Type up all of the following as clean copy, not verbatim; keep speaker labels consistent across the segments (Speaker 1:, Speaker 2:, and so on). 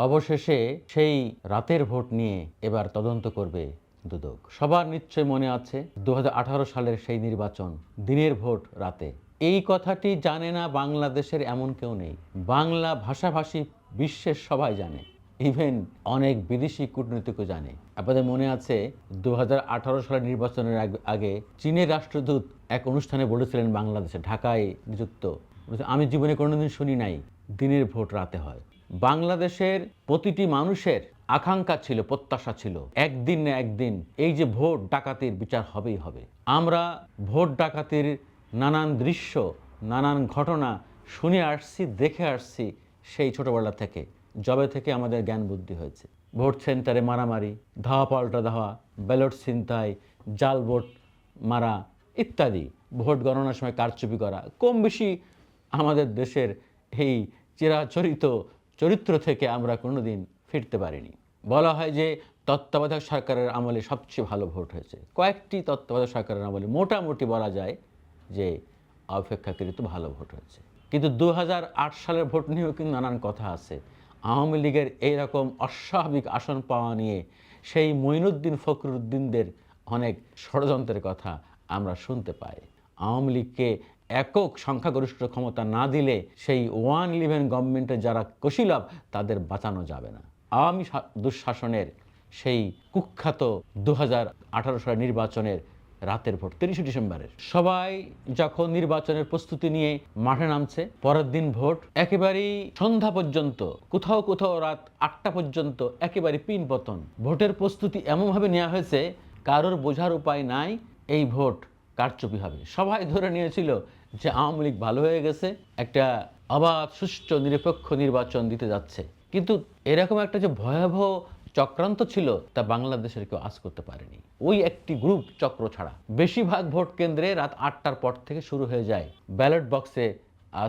Speaker 1: অবশেষে সেই রাতের ভোট নিয়ে এবার তদন্ত করবে দুদক। সবার নিশ্চয় মনে আছে 2018 সালের সেই নির্বাচন, দিনের ভোট রাতে। এই কথাটি জানে না বাংলাদেশের এমন কেউ নেই। বাংলা ভাষাভাষী বিশ্বের সবাই জানে, ইভেন অনেক বিদেশি কূটনীতিকও জানে। আপনাদের মনে আছে 2018 সালের নির্বাচনের আগে চীনের রাষ্ট্রদূত এক অনুষ্ঠানে বলেছিলেন বাংলাদেশে, ঢাকায় নিযুক্ত, আমি জীবনে কোনোদিন শুনি নাই দিনের ভোট রাতে হয়। বাংলাদেশের প্রতিটি মানুষের আকাঙ্ক্ষা ছিল, প্রত্যাশা ছিল, একদিন না একদিন এই যে ভোট ডাকাতির বিচার হবেই হবে। আমরা ভোট ডাকাতির নানান দৃশ্য, নানান ঘটনা শুনে আসছি, দেখে আসছি সেই ছোটবেলা থেকে, যবে থেকে আমাদের জ্ঞান বুদ্ধি হয়েছে। ভোট সেন্টারে মারামারি, ধাওয়া পাল্টা ধাওয়া, ব্যালট ছিনতাই, জাল ভোট মারা ইত্যাদি, ভোট গণনার সময় কারচুপি করা, কম বেশি আমাদের দেশের এই চিরাচরিত চরিত্র থেকে আমরা কোনোদিন ফিরতে পারিনি। বলা হয় যে তত্ত্বাবধায়ক সরকারের আমলে সবচেয়ে ভালো ভোট হয়েছে। কয়েকটি তত্ত্বাবধায়ক সরকারের আমলে মোটামুটি বলা যায় যে অপেক্ষাকৃত ভালো ভোট হয়েছে। কিন্তু 2008 সালের ভোট নিয়েও কিন্তু নানান কথা আছে। আওয়ামী লীগের এইরকম অস্বাভাবিক আসন পাওয়া নিয়ে সেই মঈনুদ্দিন ফখরুদ্দিনদের অনেক ষড়যন্ত্রের কথা আমরা শুনতে পাই। আওয়ামী লীগকে একক সংখ্যাগরিষ্ঠ ক্ষমতা না দিলে সেই 1-11 গভর্নমেন্টের যারা কুশীলব তাদের বাঁচানো যাবে না। আওয়ামী দুঃশাসনের সেই কুখ্যাত 2018 সালের নির্বাচনের রাতের ভোট 30 ডিসেম্বরের, সবাই যখন নির্বাচনের প্রস্তুতি নিয়ে মাঠে নামছে, পরের দিন ভোট, একেবারেই সন্ধ্যা পর্যন্ত, কোথাও কোথাও রাত 8টা পর্যন্ত একেবারে পিন পতন। ভোটের প্রস্তুতি এমনভাবে নেওয়া হয়েছে কারোর বোঝার উপায় নাই এই ভোট কারচুপি হবে। সবাই ধরে নিয়েছিল যে আওয়ামী লীগ ভালো হয়ে গেছে, একটা অবাধ সুষ্ঠু নিরপেক্ষ নির্বাচন দিতে যাচ্ছে। কিন্তু এরকম একটা যে ভয়াবহ চক্রান্ত ছিল তা বাংলাদেশের কেউ আজ করতে পারেনি। ওই একটি গ্রুপ চক্র ছাড়া বেশিরভাগ ভোট কেন্দ্রে রাত 8টার পর থেকে শুরু হয়ে যায় ব্যালট বক্সে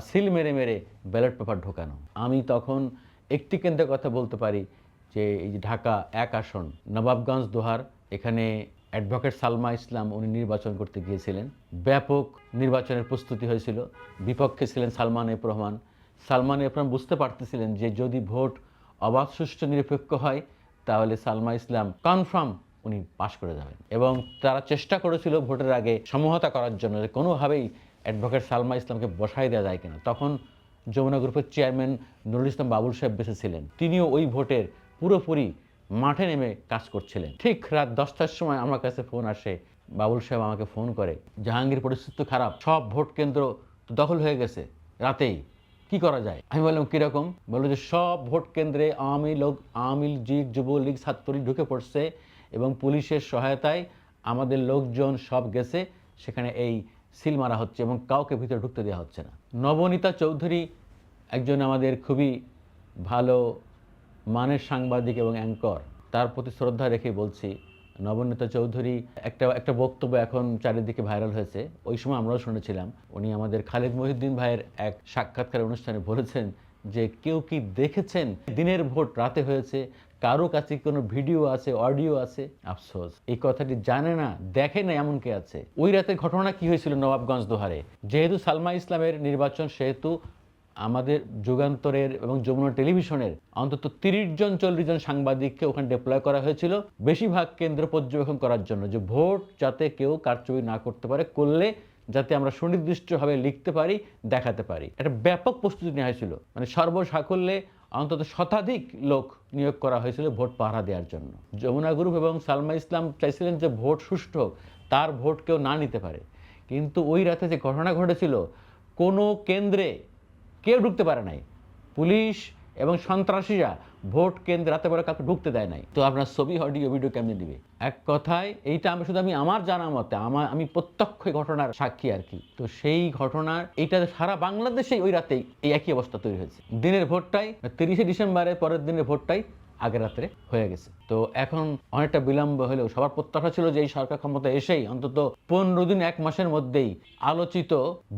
Speaker 1: সিল মেরে মেরে ব্যালট পেপার ঢোকানো। আমি তখন একটি কেন্দ্রের কথা বলতে পারি যে এই যে ঢাকা 1 আসন নবাবগঞ্জ দোহার, এখানে অ্যাডভোকেট সালমা ইসলাম উনি নির্বাচন করতে গিয়েছিলেন। ব্যাপক নির্বাচনের প্রস্তুতি হয়েছিল, বিপক্ষে ছিলেন সালমান এফ রহমান। সালমান এফ রহমান বুঝতে পারতেছিলেন যে যদি ভোট অবাধ সুষ্ঠু নিরপেক্ষ হয় তাহলে সালমা ইসলাম কনফার্ম উনি পাশ করে যাবেন। এবং তারা চেষ্টা করেছিল ভোটের আগে সমঝোতা করার জন্য যে কোনোভাবেই অ্যাডভোকেট সালমা ইসলামকে বসাই দেওয়া যায় কিনা। তখন যমুনা গ্রুপের চেয়ারম্যান নুরুল ইসলাম বাবুল সাহেব বেঁচে ছিলেন, তিনিও ওই ভোটের পুরোপুরি মাঠে নেমে কাজ করছিলেন। ঠিক রাত 10টার সময় আমার কাছে ফোন আসে, বাবুল সাহেব আমাকে ফোন করে, জাহাঙ্গীর পরিস্থিতি খারাপ, সব ভোট কেন্দ্র দখল হয়ে গেছে রাতেই, কি করা যায়? আমি বললাম কীরকম? বললো যে সব ভোট কেন্দ্রে আওয়ামী লীগ, যুবলীগ, ছাত্রলীগ ঢুকে পড়ছে এবং পুলিশের সহায়তায় আমাদের লোকজন সব গেছে, সেখানে এই সিল মারা হচ্ছে এবং কাউকে ভিতরে ঢুকতে দেওয়া হচ্ছে না। নবনীতা চৌধুরী একজন আমাদের খুবই ভালো মানের সাংবাদিক এবং অ্যাঙ্কর, তার প্রতি শ্রদ্ধা রেখে বলছি, নবনীতা চৌধুরী একটা বক্তব্য এখন চারিদিকে ভাইরাল হয়েছে, ওই সময় আমরাও শুনেছিলাম। উনি আমাদের খালিদ মহিউদ্দিন ভাইয়ের এক সাক্ষাৎকার অনুষ্ঠানে বলেছেন যে কেউ কি দেখেছেন দিনের ভোট রাতে হয়েছে? কারো কাছে কোনো ভিডিও আছে, অডিও আছে? আফসোস, এই কথাটি জানে না, দেখে না এমন কে আছে। ওই রাতের ঘটনা কি হয়েছিল নবাবগঞ্জ দোহারে, যেহেতু সালমা ইসলামের নির্বাচন, সেহেতু আমাদের যুগান্তরের এবং যমুনা টেলিভিশনের অন্তত 30-40 জন সাংবাদিককে ওখানে ডিপ্লয় করা হয়েছিল, বেশিরভাগ কেন্দ্র পর্যবেক্ষণ করার জন্য, যে ভোট যাতে কেউ কারচুপি না করতে পারে, করলে যাতে আমরা সুনির্দিষ্টভাবে লিখতে পারি, দেখাতে পারি। একটা ব্যাপক প্রস্তুতি নেওয়া হয়েছিল, মানে সর্বসাকল্যে অন্তত শতাধিক লোক নিয়োগ করা হয়েছিল ভোট পাহারা দেওয়ার জন্য। যমুনা গ্রুপ এবং সালমা ইসলাম চাইছিলেন যে ভোট সুষ্ঠু হোক, তার ভোট কেউ না নিতে পারে। কিন্তু ওই রাতে যে ঘটনা ঘটেছিল, কোনো কেন্দ্রে কেউ ঢুকতে পারে নাই, পুলিশ এবং সন্ত্রাসীরা ভোট কেন্দ্রে রাতে বেলা কাউকে ঢুকতে দেয় নাই। তো আপনার ছবি, অডিও, ভিডিও কেমনে দিবে? এক কথায় এইটা আমি আমার জানা মতে, আমি প্রত্যক্ষ ঘটনার সাক্ষী আর কি। তো সেই ঘটনার এইটা সারা বাংলাদেশেই ওই রাতেই এই একই অবস্থা তৈরি হয়েছে। দিনের ভোটটাই 30 ডিসেম্বরের পরের দিনের ভোটটাই আগের রাত্রে হয়ে গেছে। তো এখন অনেকটা বিলম্ব হলেও সবার প্রত্যাশা ছিল যে এই সরকার ক্ষমতা এসেই অন্তত 15 দিন, 1 মাসের মধ্যেই আলোচিত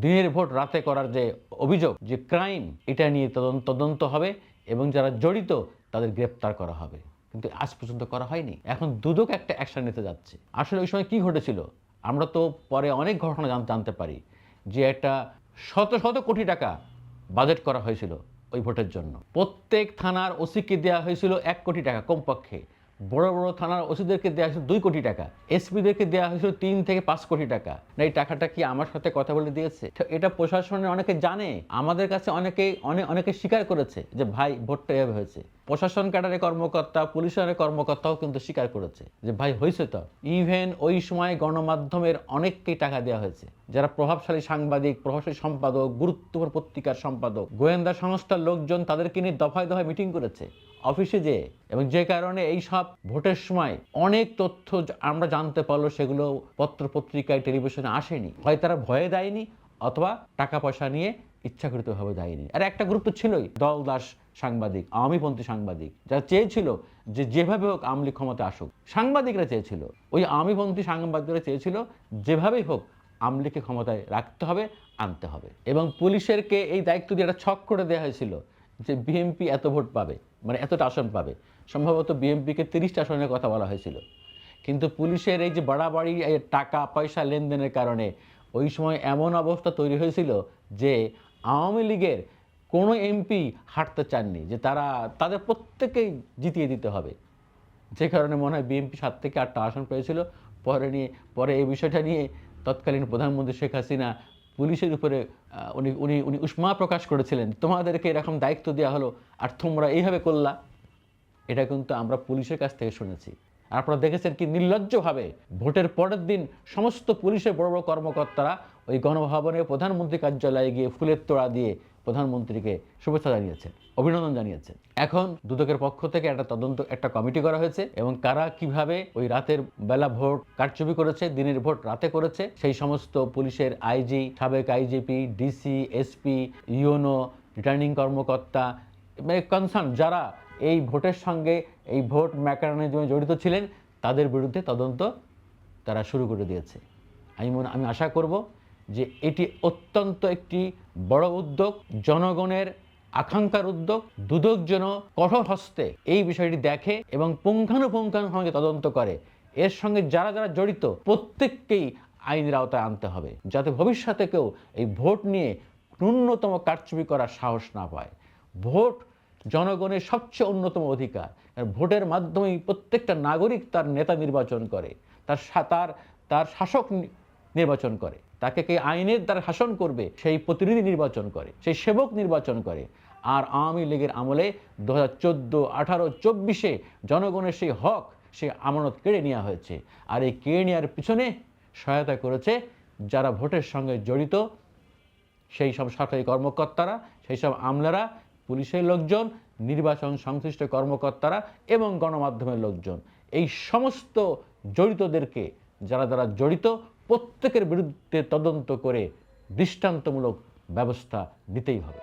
Speaker 1: দিনের ভোট রাতে করার যে অভিযোগ, যে ক্রাইম, এটা নিয়ে তদন্ত হবে এবং যারা জড়িত তাদের গ্রেপ্তার করা হবে। কিন্তু আজ পর্যন্ত করা হয়নি। এখন দুদক একটা অ্যাকশন নিতে যাচ্ছে। আসলে ওই সময় কি ঘটেছিল আমরা তো পরে অনেক ঘটনা জানতে পারি, যে একটা শত শত কোটি টাকা বাজেট করা হয়েছিল ওই ভোটের জন্য। প্রত্যেক থানার ওসিকে দেওয়া হয়েছিল 1 কোটি টাকা কমপক্ষে, বড় বড় থানার ওসিদেরকে দেওয়া হয়েছিল 2 কোটি টাকা, এসপিদেরকে দেওয়া হয়েছিল 3 থেকে 5 কোটি টাকা। না, এই টাকাটা কি আমার সাথে কথা বলে দিয়েছে? এটা প্রশাসনের অনেকে জানে, আমাদের কাছে অনেকে স্বীকার করেছে যে ভাই ভোটটা এভাবে হয়েছে। প্রশাসন ক্যাডারের কর্মকর্তা, পুলিশের কর্মকর্তাও কিন্তু স্বীকার করেছে যে ভাই হয়েছে তো। ইভেন ওই সময় গণমাধ্যমের অনেককেই টাকা দেওয়া হয়েছে, যারা প্রভাবশালী সাংবাদিক, প্রভাবশালী সম্পাদক, গুরুত্বপূর্ণ পত্রিকার সম্পাদক, গোয়েন্দা সংস্থার লোকজন তাদেরকে নিয়ে দফায় দফায় মিটিং করেছে অফিসে যেয়ে। এবং যে কারণে এই সব ভোটের সময় অনেক তথ্য আমরা জানতে পারলো, সেগুলো পত্র পত্রিকায় টেলিভিশনে আসেনি। হয় তারা ভয়ে দেয়নি, অথবা টাকা পয়সা নিয়ে ইচ্ছাকৃতভাবে দেয়নি। আর একটা গ্রুপ তো ছিলই, দলদাস সাংবাদিক, আওয়ামীপন্থী সাংবাদিক, যারা চেয়েছিল যে যেভাবে হোক আওয়ামী লীগ ক্ষমতা আসুক। সাংবাদিকরা চেয়েছিল, ওই আওয়ামীপন্থী সাংবাদিকরা চেয়েছিল যেভাবেই হোক আওয়ামী লীগকে ক্ষমতায় রাখতে হবে, আনতে হবে। এবং পুলিশেরকে এই দায়িত্ব দিয়ে একটা ছক করে দেওয়া হয়েছিল যে বিএনপি এত ভোট পাবে, মানে এতটা আসন পাবে। সম্ভবত বিএনপিকে 30টা আসনের কথা বলা হয়েছিল। কিন্তু পুলিশের এই যে বাড়াবাড়ি টাকা পয়সা লেনদেনের কারণে ওই সময় এমন অবস্থা তৈরি হয়েছিল যে আওয়ামী লীগের কোনো এমপি হাঁটতে চাননি, যে তাদের প্রত্যেকেই জিতিয়ে দিতে হবে। যে কারণে মনে হয় বিএনপি 7 থেকে 8টা আসন পেয়েছিল। পরে এই বিষয়টা নিয়ে তৎকালীন প্রধানমন্ত্রী শেখ হাসিনা পুলিশের উপরে উনি উষ্মা প্রকাশ করেছিলেন, তোমাদেরকে এরকম দায়িত্ব দেওয়া হলো আর তোমরা এইভাবে করলা। এটা কিন্তু আমরা পুলিশের কাছ থেকে শুনেছি। আপনারা দেখেছেন কি নির্লজ্জভাবে ভোটের পরের দিন সমস্ত পুলিশের বড় বড় কর্মকর্তারা ওই গণভবনে প্রধানমন্ত্রী কার্যালয়ে গিয়ে ফুলের তোড়া দিয়ে প্রধানমন্ত্রীকে শুভেচ্ছা জানিয়েছেন, অভিনন্দন জানিয়েছেন। এখন দুদকের পক্ষ থেকে একটা কমিটি করা হয়েছে, এবং কারা কিভাবে ওই রাতের বেলা ভোট কারচুপি করেছে, দিনের ভোট রাতে করেছে, সেই সমস্ত পুলিশের আইজি, সাবেক IGP, DC, SP, UNO, returning কর্মকর্তা, কনসার্ন যারা এই ভোটের সঙ্গে এই ভোট মেকানিজমে জড়িত ছিলেন, তাদের বিরুদ্ধে তদন্ত তারা শুরু করে দিয়েছে। আমি আশা করব যে এটি অত্যন্ত একটি বড় উদ্যোগ, জনগণের আকাঙ্ক্ষার উদ্যোগ। দুদক যেন কঠোর হস্তে এই বিষয়টি দেখে এবং পুঙ্খানুপুঙ্খানুভাবে তদন্ত করে। এর সঙ্গে যারা যারা জড়িত প্রত্যেককেই আইনের আওতায় আনতে হবে, যাতে ভবিষ্যতে কেউ এই ভোট নিয়ে ন্যূনতম কারচুপি করার সাহস না পায়। ভোট জনগণের সবচেয়ে অন্যতম অধিকার। ভোটের মাধ্যমেই প্রত্যেকটা নাগরিক তার নেতা নির্বাচন করে, তার শাসক নির্বাচন করে, তাকে কে আইনের দ্বারা শাসন করবে সেই প্রতিনিধি নির্বাচন করে, সেই সেবক নির্বাচন করে। আর আওয়ামী লীগের আমলে 2014, 18, 24 জনগণের সেই হক, সেই আমানত কেড়ে নেওয়া হয়েছে। আর এই কেড়ে নেওয়ার পিছনে সহায়তা করেছে যারা ভোটের সঙ্গে জড়িত, সেই সব সরকারি কর্মকর্তারা, সেই সব আমলারা, পুলিশের লোকজন, নির্বাচন সংশ্লিষ্ট কর্মকর্তারা এবং গণমাধ্যমের লোকজন। এই সমস্ত জড়িতদেরকে, যারা জড়িত, প্রত্যেকের বিরুদ্ধে তদন্ত করে দৃষ্টান্তমূলক ব্যবস্থা নিতেই হবে।